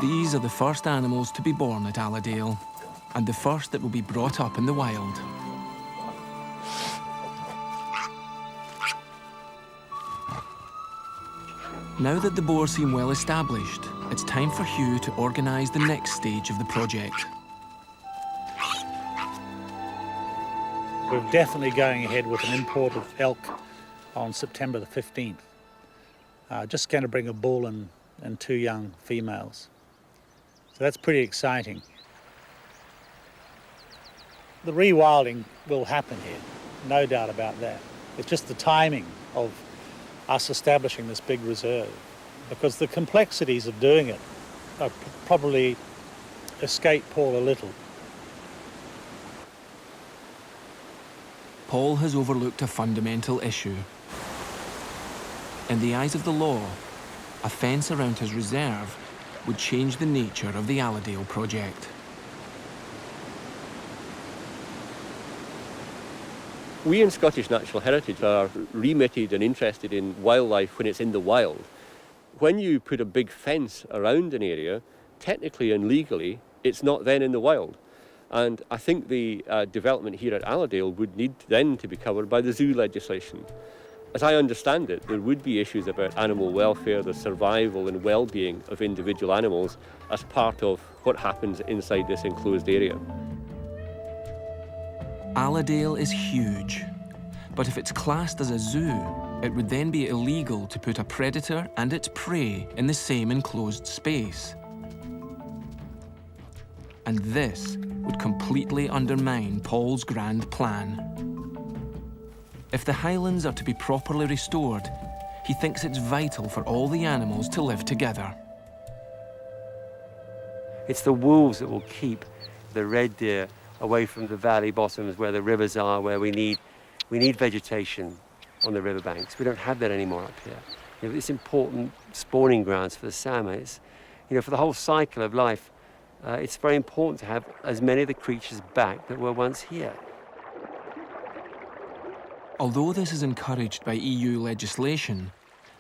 These are the first animals to be born at Alladale, and the first that will be brought up in the wild. Now that the boars seem well established, it's time for Hugh to organise the next stage of the project. We're definitely going ahead with an import of elk on September the 15th. Just going to bring a bull and 2 young females. So that's pretty exciting. The rewilding will happen here, no doubt about that. It's just the timing of us establishing this big reserve, because the complexities of doing it are probably escape Paul a little. Paul has overlooked a fundamental issue. In the eyes of the law, a fence around his reserve would change the nature of the Alladale project. We in Scottish Natural Heritage are remitted and interested in wildlife when it's in the wild. When you put a big fence around an area, technically and legally, it's not then in the wild. And I think the development here at Alladale would need then to be covered by the zoo legislation. As I understand it, there would be issues about animal welfare, the survival and well-being of individual animals as part of what happens inside this enclosed area. Alladale is huge, but if it's classed as a zoo, it would then be illegal to put a predator and its prey in the same enclosed space. And this would completely undermine Paul's grand plan. If the Highlands are to be properly restored, he thinks it's vital for all the animals to live together. It's the wolves that will keep the red deer away from the valley bottoms where the rivers are, where we need vegetation on the riverbanks. We don't have that anymore up here. You know, it's important spawning grounds for the salmon. It's, you know, for the whole cycle of life, it's very important to have as many of the creatures back that were once here. Although this is encouraged by EU legislation,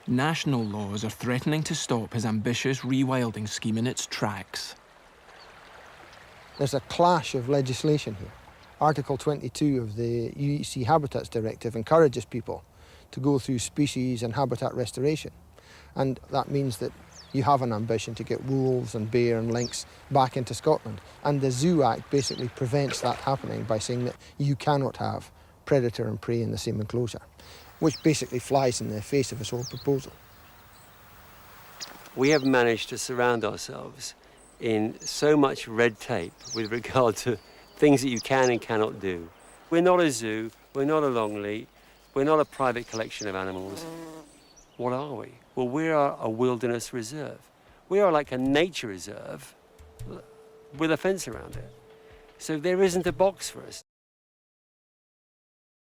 national laws are threatening to stop his ambitious rewilding scheme in its tracks. There's a clash of legislation here. Article 22 of the UEC Habitats Directive encourages people to go through species and habitat restoration. And that means that you have an ambition to get wolves and bear and lynx back into Scotland. And the Zoo Act basically prevents that happening by saying that you cannot have predator and prey in the same enclosure, which basically flies in the face of this whole proposal. We have managed to surround ourselves in so much red tape with regard to things that you can and cannot do. We're not a zoo, we're not a Longley, we're not a private collection of animals. What are we? Well, we are a wilderness reserve. We are like a nature reserve with a fence around it. So there isn't a box for us.